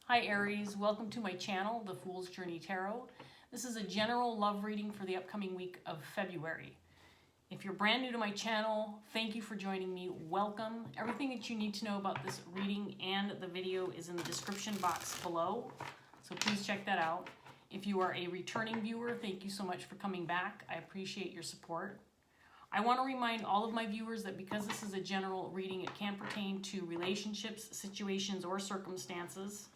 Hi Aries, welcome to my channel, The Fool's Journey Tarot. This is a general love reading for the upcoming week of February. If you're brand new to my channel, thank you for joining me. Welcome. Everything that you need to know about this reading and the video is in the description box below, so please check that out. If you are a returning viewer, thank you so much for coming back. I appreciate your support. I want to remind all of my viewers that because this is a general reading, it can pertain to relationships, situations, or circumstances.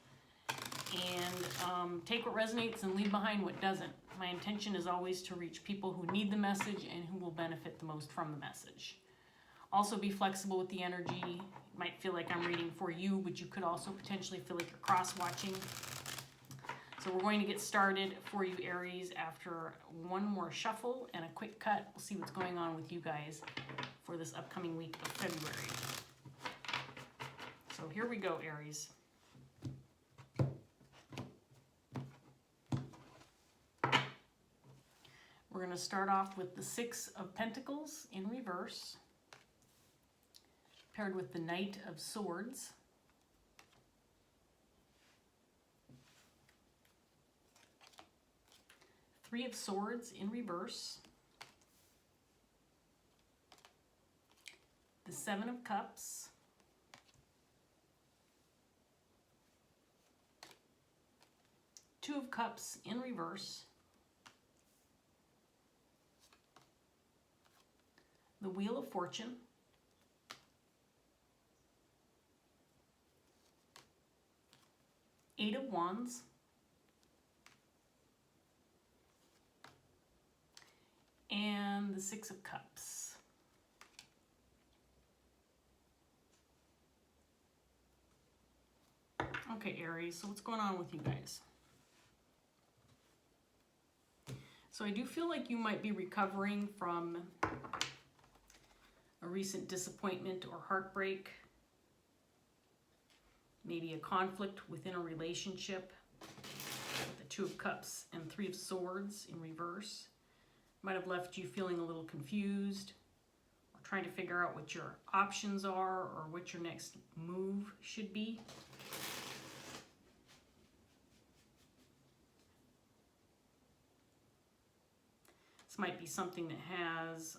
And take what resonates and leave behind what doesn't. My intention is always to reach people who need the message and who will benefit the most from the message. Also be flexible with the energy. It might feel like I'm reading for you, but you could also potentially feel like you're cross-watching. So we're going to get started for you, Aries, after one more shuffle and a quick cut. We'll see what's going on with you guys for this upcoming week of February. So here we go, Aries. We're going to start off with the Six of Pentacles in reverse, paired with the Knight of Swords, Three of Swords in reverse, the Seven of Cups, Two of Cups in reverse, the Wheel of Fortune, Eight of Wands, and the Six of Cups. Okay, Aries, so what's going on with you guys? So I do feel like you might be recovering from a recent disappointment or heartbreak, maybe a conflict within a relationship. With the Two of Cups and Three of Swords in reverse might have left you feeling a little confused or trying to figure out what your options are or what your next move should be. This might be something that has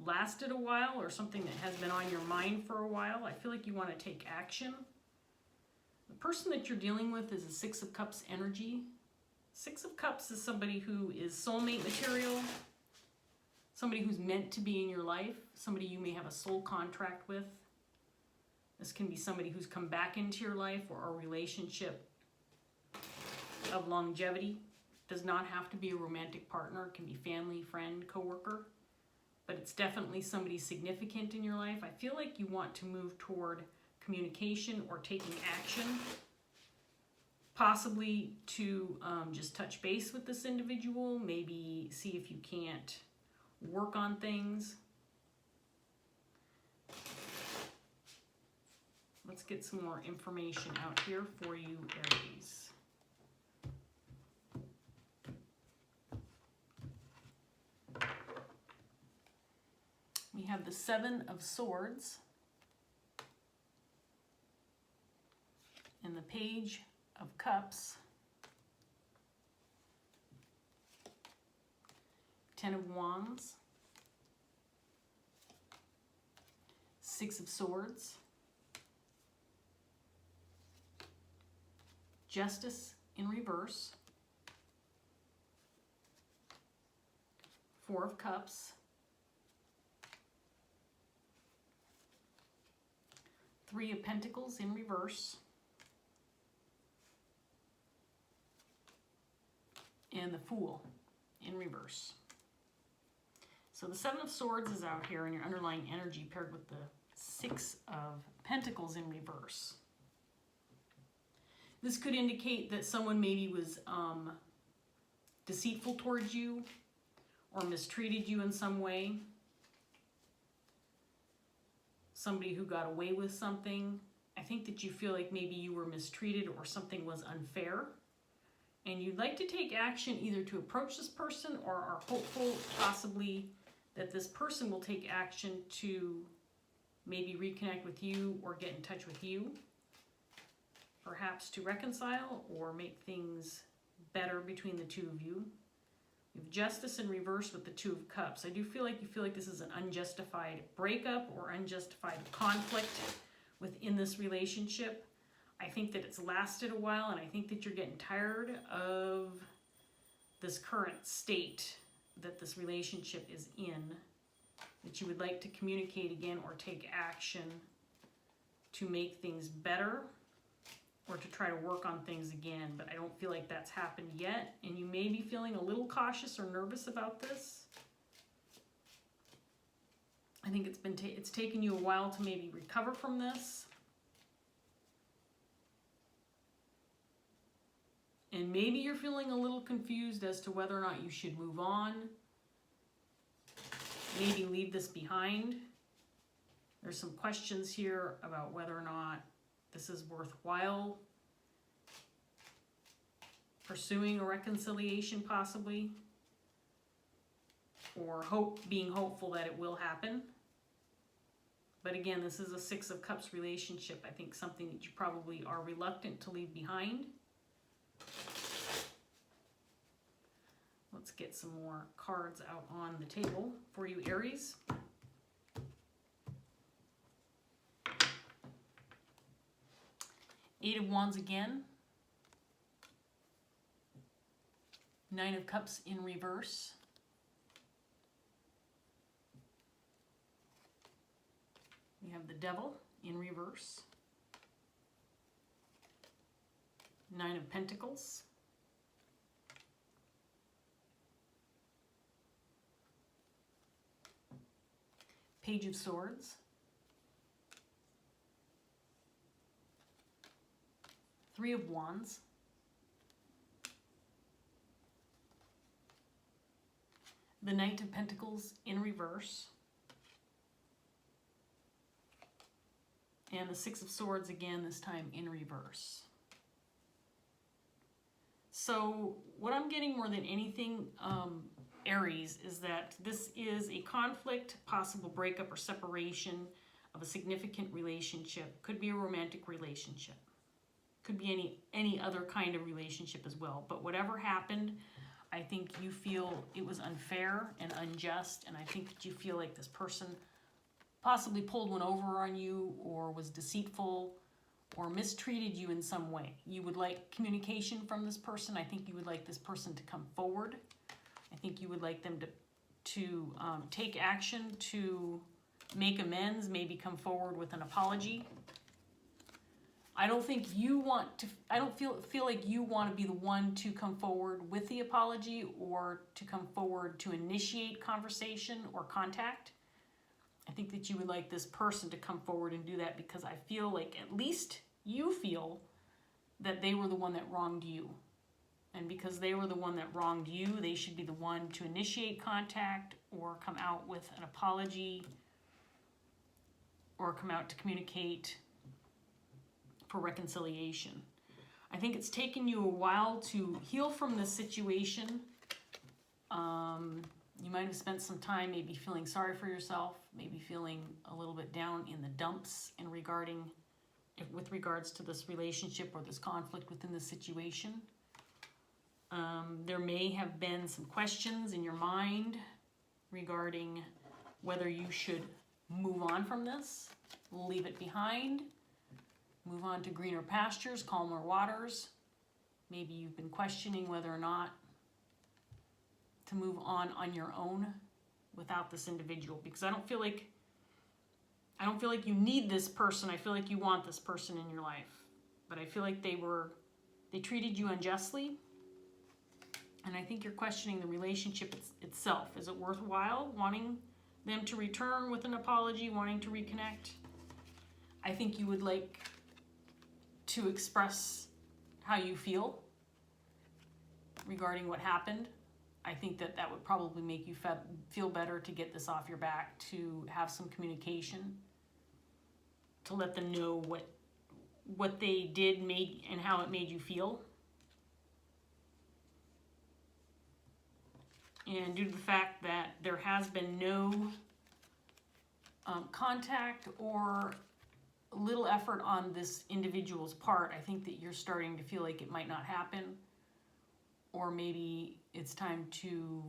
lasted a while or something that has been on your mind for a while. I feel like you want to take action. The person that you're dealing with is a Six of Cups energy. Six of Cups is somebody who is soulmate material, somebody who's meant to be in your life, somebody you may have a soul contract with. This can be somebody who's come back into your life or a relationship of longevity. Does not have to be a romantic partner. It can be family, friend, coworker. But it's definitely somebody significant in your life. I feel like you want to move toward communication or taking action, possibly to just touch base with this individual, maybe see if you can't work on things. Let's get some more information out here for you, Aries. We have the Seven of Swords and the Page of Cups, Ten of Wands, Six of Swords, Justice in reverse, Four of Cups, Three of Pentacles in reverse, and the Fool in reverse. So the Seven of Swords is out here in your underlying energy paired with the Six of Pentacles in reverse. This could indicate that someone maybe was deceitful towards you or mistreated you in some way. Somebody who got away with something. I think that you feel like maybe you were mistreated or something was unfair. And you'd like to take action either to approach this person or are hopeful possibly that this person will take action to maybe reconnect with you or get in touch with you. perhaps to reconcile or make things better between the two of you. You have Justice in reverse with the Two of Cups. I do feel like you feel like this is an unjustified breakup or unjustified conflict within this relationship. I think that it's lasted a while, and I think that you're getting tired of this current state that this relationship is in, that you would like to communicate again or take action to make things better or to try to work on things again, but I don't feel like that's happened yet, and you may be feeling a little cautious or nervous about this. I think it's taken you a while to maybe recover from this. And maybe you're feeling a little confused as to whether or not you should move on. Maybe leave this behind. There's some questions here about whether or not this is worthwhile pursuing a reconciliation possibly, or being hopeful that it will happen. But again, this is a Six of Cups relationship. I think something that you probably are reluctant to leave behind. Let's get some more cards out on the table for you, Aries. Eight of Wands again. Nine of Cups in reverse. We have the Devil in reverse. Nine of Pentacles. Page of Swords. Three of Wands. The Knight of Pentacles in reverse. And the Six of Swords again, this time in reverse. So what I'm getting more than anything, Aries, is that this is a conflict, possible breakup or separation of a significant relationship. Could be a romantic relationship. Could be any other kind of relationship as well. But whatever happened, I think you feel it was unfair and unjust, and I think that you feel like this person possibly pulled one over on you or was deceitful or mistreated you in some way. You would like communication from this person. I think you would like this person to come forward. I think you would like them to take action to make amends, maybe come forward with an apology. I don't think you want to, I don't feel like you want to be the one to come forward with the apology or to come forward to initiate conversation or contact. I think that you would like this person to come forward and do that, because I feel like at least you feel that they were the one that wronged you. And because they were the one that wronged you, they should be the one to initiate contact or come out with an apology or come out to communicate for reconciliation. I think it's taken you a while to heal from this situation. You might have spent some time maybe feeling sorry for yourself, maybe feeling a little bit down in the dumps with regards to this relationship or this conflict within the situation. There may have been some questions in your mind regarding whether you should move on from this, leave it behind, move on to greener pastures, calmer waters. Maybe you've been questioning whether or not to move on your own without this individual, because I don't feel like you need this person. I feel like you want this person in your life, but I feel like they treated you unjustly, and I think you're questioning the relationship itself. Is it worthwhile wanting them to return with an apology, wanting to reconnect? I think you would like to express how you feel regarding what happened. I think that would probably make you feel better to get this off your back, to have some communication, to let them know what they did and how it made you feel. And due to the fact that there has been no contact or little effort on this individual's part, I think that you're starting to feel like it might not happen, or maybe it's time to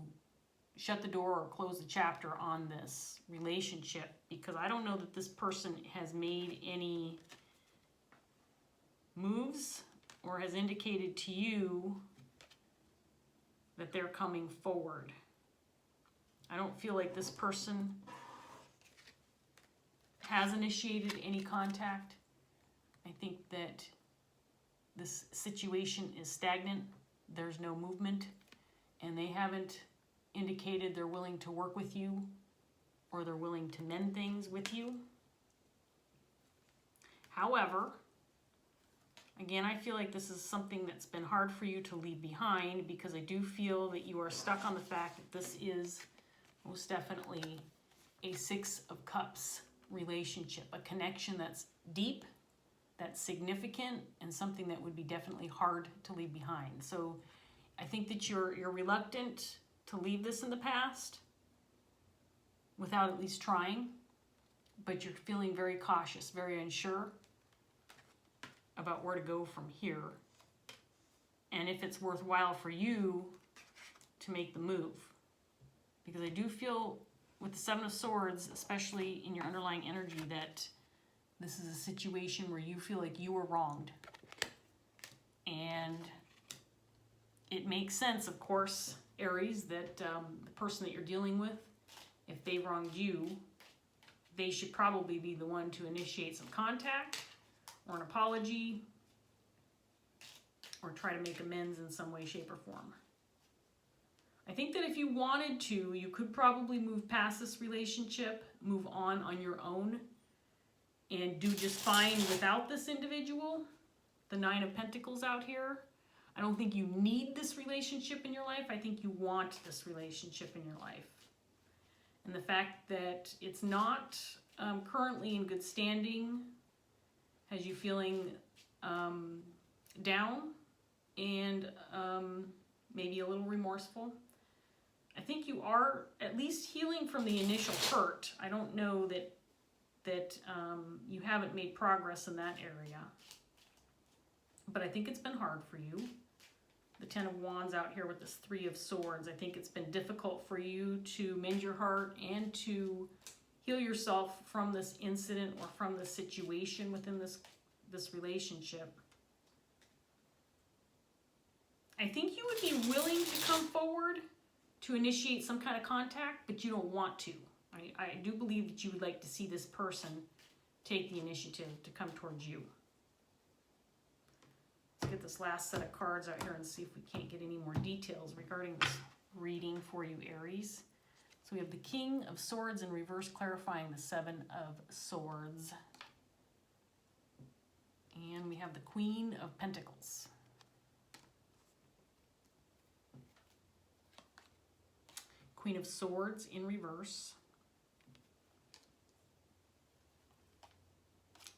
shut the door or close the chapter on this relationship, because I don't know that this person has made any moves or has indicated to you that they're coming forward. I don't feel like this person has initiated any contact. I think that this situation is stagnant. There's no movement, and they haven't indicated they're willing to work with you or they're willing to mend things with you. However, again, I feel like this is something that's been hard for you to leave behind, because I do feel that you are stuck on the fact that this is most definitely a Six of Cups relationship, a connection that's deep, that's significant, and something that would be definitely hard to leave behind. So I think that you're reluctant to leave this in the past without at least trying, but you're feeling very cautious, very unsure about where to go from here, and if it's worthwhile for you to make the move. Because I do feel with the Seven of Swords, especially in your underlying energy, that this is a situation where you feel like you were wronged. And it makes sense, of course, Aries, that the person that you're dealing with, if they wronged you, they should probably be the one to initiate some contact or an apology or try to make amends in some way, shape, or form. I think that if you wanted to, you could probably move past this relationship, move on your own, and do just fine without this individual. The Nine of Pentacles out here. I don't think you need this relationship in your life. I think you want this relationship in your life. And the fact that it's not currently in good standing has you feeling down and maybe a little remorseful. I think you are at least healing from the initial hurt. I don't know that you haven't made progress in that area, but I think it's been hard for you. The Ten of Wands out here with this Three of Swords. I think it's been difficult for you to mend your heart and to heal yourself from this incident or from this situation within this relationship. I think you would be willing to come forward to initiate some kind of contact, but you don't want to. I do believe that you would like to see this person take the initiative to come towards you. Let's get this last set of cards out here and see if we can't get any more details regarding this reading for you, Aries. So we have the King of Swords in reverse, clarifying the Seven of Swords. And we have the Queen of Pentacles. Queen of Swords in reverse.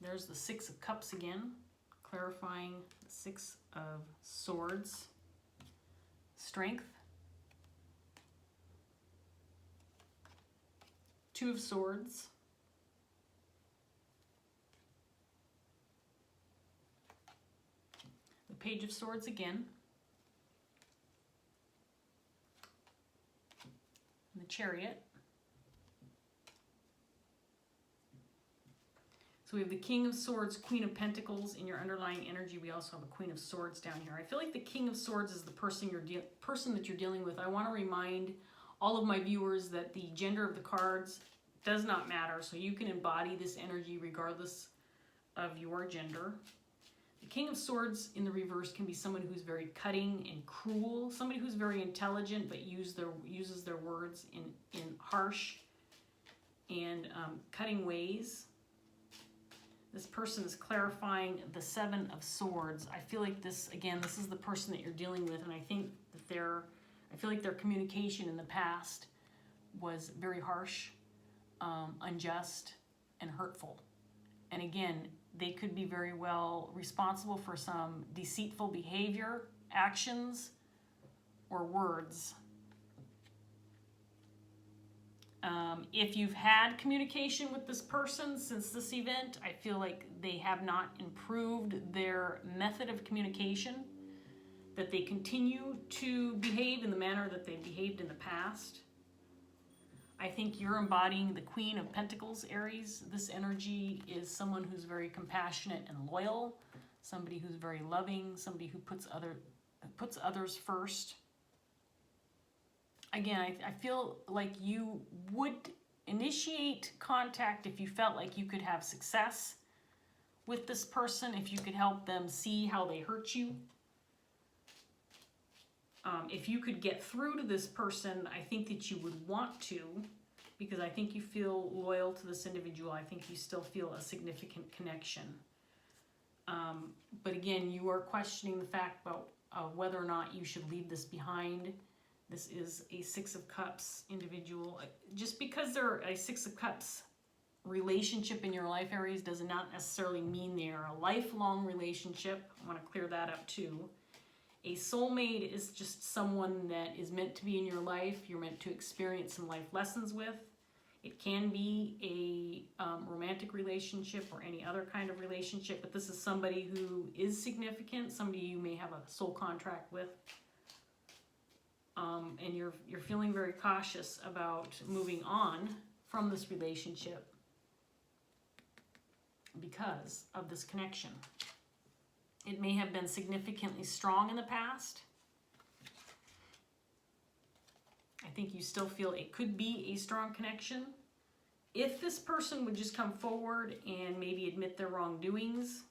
There's the Six of Cups again, clarifying the Six of Swords. Strength. Two of Swords. The Page of Swords again. And the Chariot. So we have the King of Swords, Queen of Pentacles in your underlying energy. We also have a Queen of Swords down here. I feel like the King of Swords is the person that you're dealing with. I want to remind all of my viewers that the gender of the cards does not matter. So you can embody this energy regardless of your gender. The King of Swords in the reverse can be someone who's very cutting and cruel, somebody who's very intelligent but uses their words in harsh and cutting ways. This person is clarifying the Seven of Swords. I feel like this is the person that you're dealing with, and I think that I feel like their communication in the past was very harsh, unjust, and hurtful. And again, they could be very well responsible for some deceitful behavior, actions, or words. If you've had communication with this person since this event, I feel like they have not improved their method of communication, that they continue to behave in the manner that they behaved in the past. I think you're embodying the Queen of Pentacles, Aries. This energy is someone who's very compassionate and loyal, somebody who's very loving, somebody who puts others first. Again, I feel like you would initiate contact if you felt like you could have success with this person, if you could help them see how they hurt you. If you could get through to this person, I think that you would want to, because I think you feel loyal to this individual. I think you still feel a significant connection. But again, you are questioning the fact about whether or not you should leave this behind. This is a Six of Cups individual. Just because they're a Six of Cups relationship in your life, Aries, does not necessarily mean they are a lifelong relationship. I want to clear that up too. A soulmate is just someone that is meant to be in your life. You're meant to experience some life lessons with. It can be a romantic relationship or any other kind of relationship, but this is somebody who is significant, somebody you may have a soul contract with. And you're feeling very cautious about moving on from this relationship because of this connection. It may have been significantly strong in the past. I think you still feel it could be a strong connection. If this person would just come forward and maybe admit their wrongdoings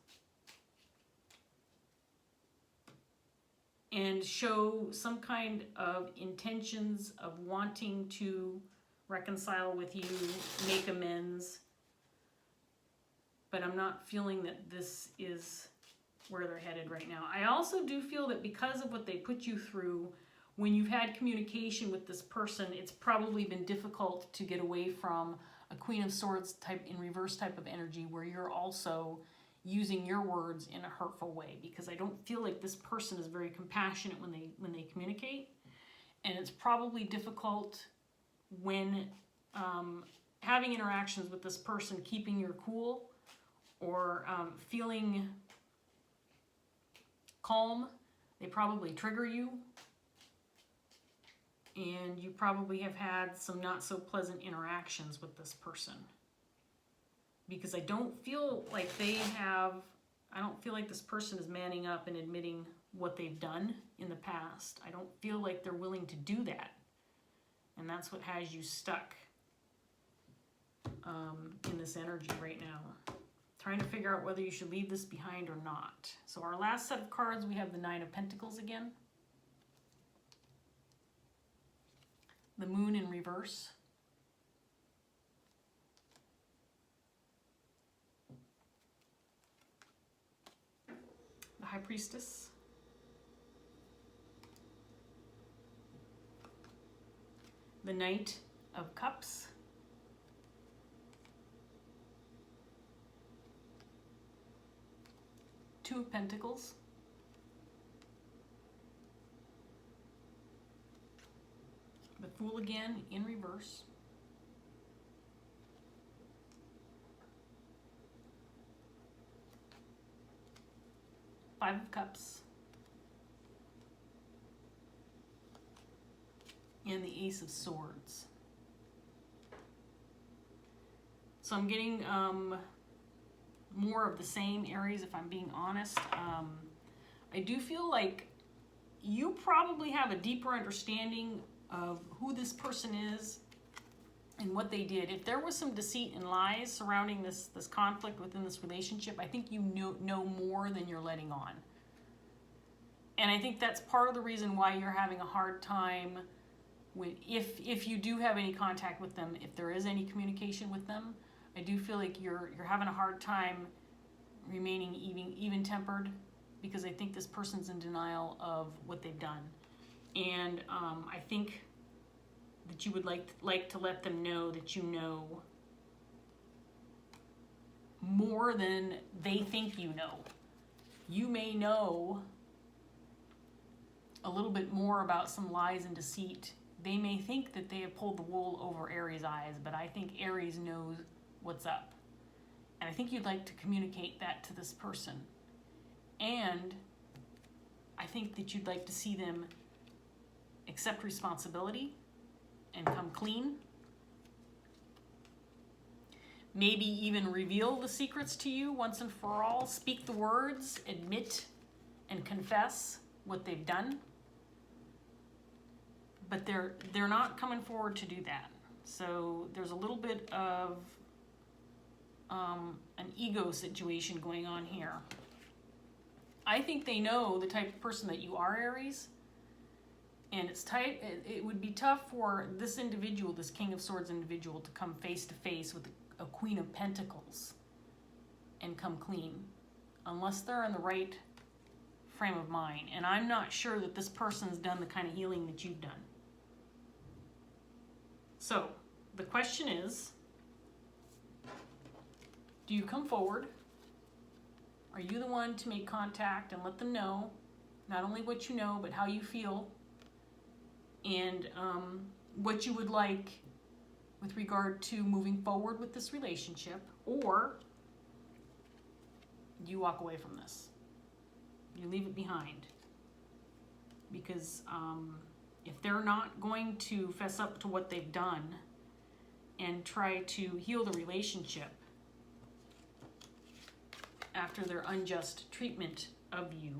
and show some kind of intentions of wanting to reconcile with you, make amends. But I'm not feeling that this is where they're headed right now. I also do feel that because of what they put you through, when you've had communication with this person, it's probably been difficult to get away from a Queen of Swords type in reverse type of energy where you're also using your words in a hurtful way, because I don't feel like this person is very compassionate when they communicate, and it's probably difficult when having interactions with this person, keeping your cool or feeling calm. They probably trigger you, and you probably have had some not so pleasant interactions with this person. Because I don't feel like I don't feel like this person is manning up and admitting what they've done in the past. I don't feel like they're willing to do that. And that's what has you stuck in this energy right now. Trying to figure out whether you should leave this behind or not. So our last set of cards, we have the Nine of Pentacles again. The Moon in reverse. The High Priestess. The Knight of Cups. Two of Pentacles. The Fool again in reverse. Five of Cups. And the Ace of Swords. So I'm getting more of the same, Aries, if I'm being honest. I do feel like you probably have a deeper understanding of who this person is and what they did. If there was some deceit and lies surrounding this conflict within this relationship, I think you know more than you're letting on. And I think that's part of the reason why you're having a hard time if you do have any contact with them, if there is any communication with them. I do feel like you're having a hard time remaining even-tempered, because I think this person's in denial of what they've done. And I think that you would like to let them know that you know more than they think you know. You may know a little bit more about some lies and deceit They may think that they have pulled the wool over Aries' eyes, but I think Aries knows what's up. And I think you'd like to communicate that to this person. And I think that you'd like to see them accept responsibility and come clean. Maybe even reveal the secrets to you once and for all. Speak the words, admit and confess what they've done. But they're not coming forward to do that. So there's a little bit of an ego situation going on here. I think they know the type of person that you are, Aries. And it would be tough for this individual, this King of Swords individual, to come face to face with a Queen of Pentacles and come clean, unless they're in the right frame of mind. And I'm not sure that this person's done the kind of healing that you've done. So the question is, do you come forward? Are you the one to make contact and let them know not only what you know, but how you feel, and what you would like with regard to moving forward with this relationship? Or do you walk away from this? You leave it behind? Because if they're not going to fess up to what they've done and try to heal the relationship after their unjust treatment of you,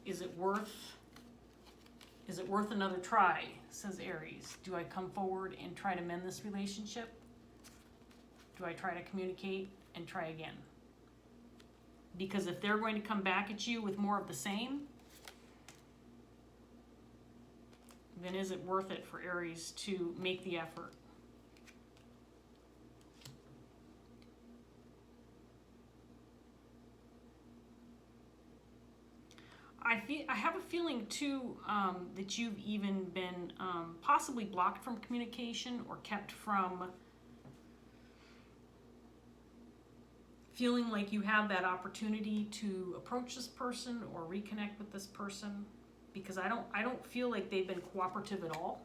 is it worth another try, says Aries. Do I come forward and try to mend this relationship? Do I try to communicate and try again? Because if they're going to come back at you with more of the same, then is it worth it for Aries to make the effort? I have a feeling too that you've even been possibly blocked from communication or kept from feeling like you have that opportunity to approach this person or reconnect with this person, because I don't feel like they've been cooperative at all.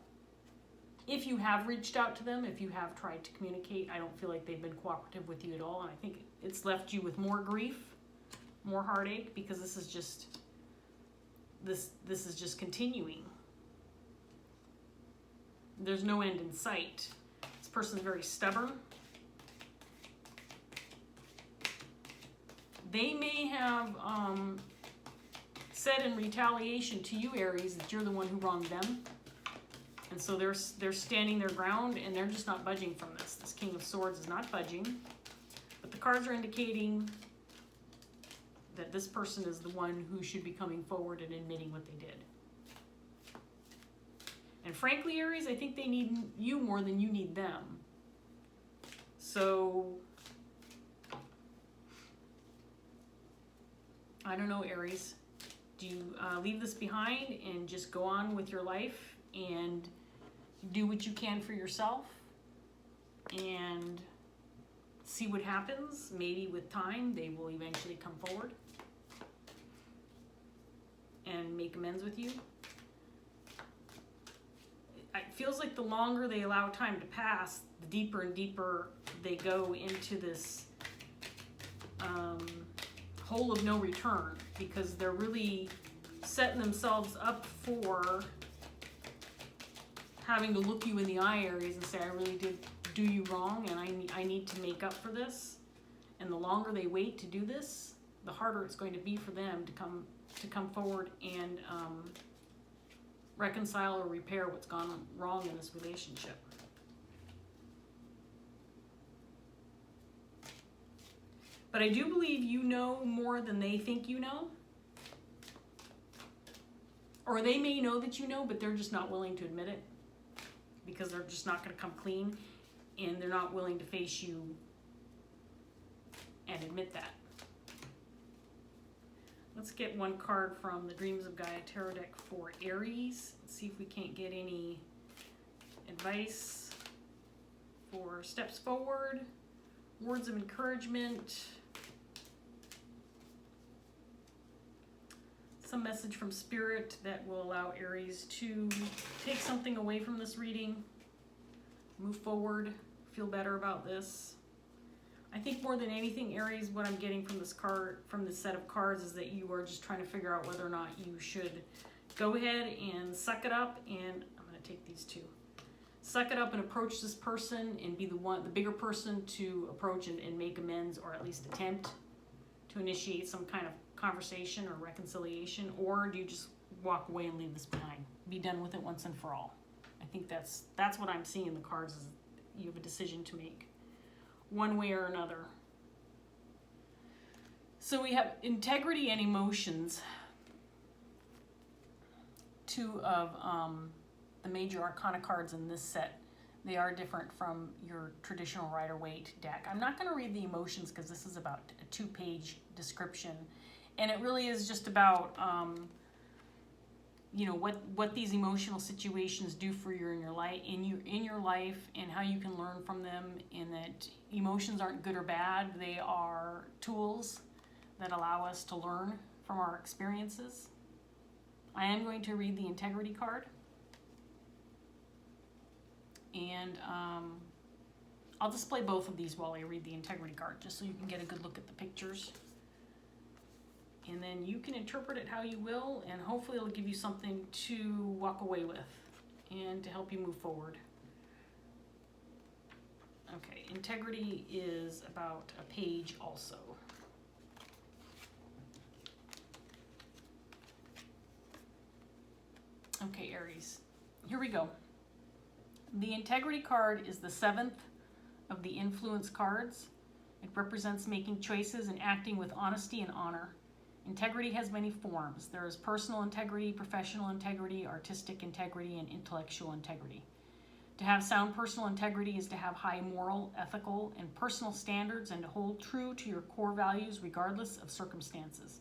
If you have reached out to them, if you have tried to communicate, I don't feel like they've been cooperative with you at all, and I think it's left you with more grief, more heartache, because this is just continuing. There's no end in sight. This person's very stubborn. They may have said in retaliation to you, Aries, that you're the one who wronged them. And so they're standing their ground, and they're just not budging from this. This King of Swords is not budging. But the cards are indicating that this person is the one who should be coming forward and admitting what they did. And frankly, Aries, I think they need you more than you need them. So I don't know, Aries. Do you leave this behind and just go on with your life and do what you can for yourself and see what happens? Maybe with time they will eventually come forward and make amends with you. It feels like the longer they allow time to pass, the deeper and deeper they go into this hole of no return, because they're really setting themselves up for having to look you in the eye, Aries, and say, I really did do you wrong, and I need to make up for this. And the longer they wait to do this, the harder it's going to be for them to come forward and reconcile or repair what's gone wrong in this relationship. But I do believe you know more than they think you know. Or they may know that you know, but they're just not willing to admit it, because they're just not going to come clean, and they're not willing to face you and admit that. Let's get one card from the Dreams of Gaia Tarot deck for Aries. Let's see if we can't get any advice for steps forward, words of encouragement. some message from Spirit that will allow Aries to take something away from this reading, move forward, feel better about this. I think more than anything, Aries, what I'm getting from this card, from this set of cards, is that you are just trying to figure out whether or not you should go ahead and suck it up, and I'm going to take these two. Suck it up and approach this person and be the bigger person to approach and make amends, or at least attempt to initiate some kind of conversation or reconciliation, or do you just walk away and leave this behind? Be done with it once and for all. I think that's what I'm seeing in the cards, is you have a decision to make one way or another. So we have integrity and emotions, two of the major arcana cards in this set. They are different from your traditional Rider-Waite deck. I'm not going to read the emotions because this is about a 2-page description, and it really is just about you know, what these emotional situations do for you in your life, and how you can learn from them, and that emotions aren't good or bad. They are tools that allow us to learn from our experiences. I am going to read the integrity card, and I'll display both of these while I read the integrity card, just so you can get a good look at the pictures. And then you can interpret it how you will, and hopefully it'll give you something to walk away with and to help you move forward. Okay, integrity is about a page also. Okay, Aries, here we go. The integrity card is the 7th of the influence cards. It represents making choices and acting with honesty and honor. Integrity has many forms. There is personal integrity, professional integrity, artistic integrity, and intellectual integrity. To have sound personal integrity is to have high moral, ethical, and personal standards, and to hold true to your core values regardless of circumstances.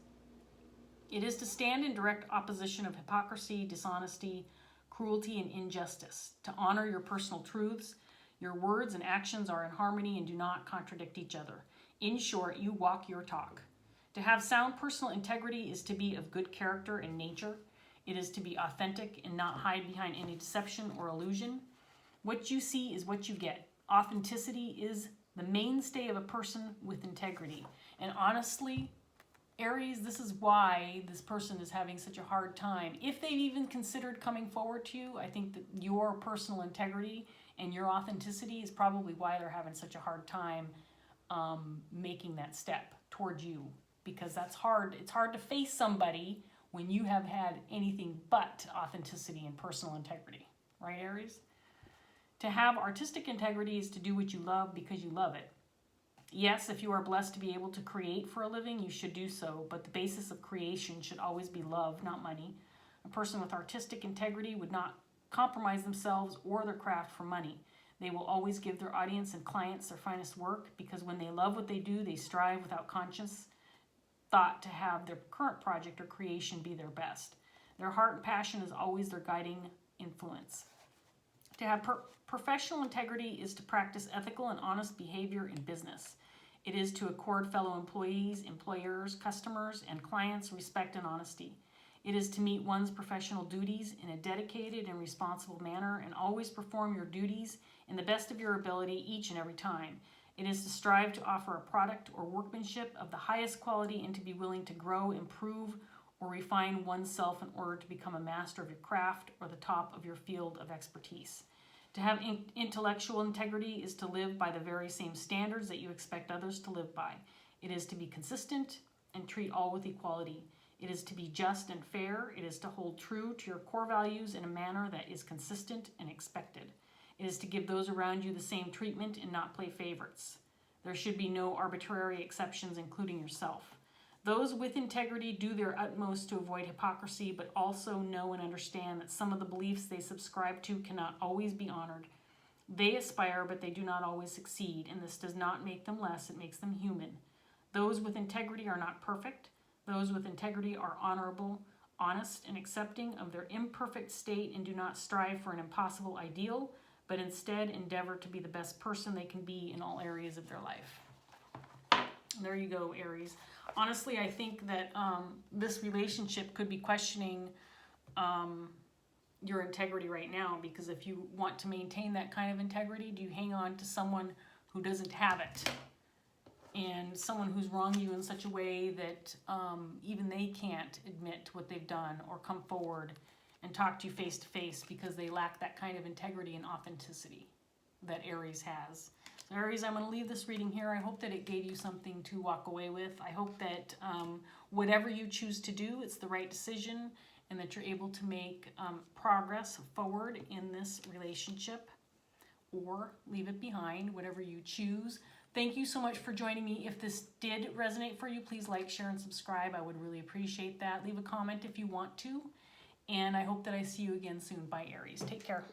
It is to stand in direct opposition of hypocrisy, dishonesty, cruelty, and injustice. To honor your personal truths, your words and actions are in harmony and do not contradict each other. In short, you walk your talk. To have sound personal integrity is to be of good character and nature. It is to be authentic and not hide behind any deception or illusion. What you see is what you get. Authenticity is the mainstay of a person with integrity. And honestly, Aries, this is why this person is having such a hard time. If they've even considered coming forward to you, I think that your personal integrity and your authenticity is probably why they're having such a hard time making that step toward you. Because that's hard. It's hard to face somebody when you have had anything but authenticity and personal integrity. Right, Aries? To have artistic integrity is to do what you love because you love it. Yes, if you are blessed to be able to create for a living, you should do so, but the basis of creation should always be love, not money. A person with artistic integrity would not compromise themselves or their craft for money. They will always give their audience and clients their finest work, because when they love what they do, they strive without conscious thought to have their current project or creation be their best. Their heart and passion is always their guiding influence. To have professional integrity is to practice ethical and honest behavior in business. It is to accord fellow employees, employers, customers, and clients respect and honesty. It is to meet one's professional duties in a dedicated and responsible manner, and always perform your duties in the best of your ability each and every time. It is to strive to offer a product or workmanship of the highest quality, and to be willing to grow, improve, or refine oneself in order to become a master of your craft or the top of your field of expertise. To have intellectual integrity is to live by the very same standards that you expect others to live by. It is to be consistent and treat all with equality. It is to be just and fair. It is to hold true to your core values in a manner that is consistent and expected. It is to give those around you the same treatment and not play favorites. There should be no arbitrary exceptions, including yourself. Those with integrity do their utmost to avoid hypocrisy, but also know and understand that some of the beliefs they subscribe to cannot always be honored. They aspire, but they do not always succeed, and this does not make them less, it makes them human. Those with integrity are not perfect. Those with integrity are honorable, honest, and accepting of their imperfect state, and do not strive for an impossible ideal, but instead endeavor to be the best person they can be in all areas of their life. There you go, Aries. Honestly, I think that this relationship could be questioning your integrity right now, because if you want to maintain that kind of integrity, do you hang on to someone who doesn't have it? And someone who's wronged you in such a way that even they can't admit what they've done or come forward and talk to you face to face because they lack that kind of integrity and authenticity that Aries has. So Aries, I'm going to leave this reading here. I hope that it gave you something to walk away with. I hope that whatever you choose to do, it's the right decision, and that you're able to make progress forward in this relationship, or leave it behind, whatever you choose. Thank you so much for joining me. If this did resonate for you, please like, share, and subscribe. I would really appreciate that. Leave a comment if you want to. And I hope that I see you again soon. Bye, Aries. Take care.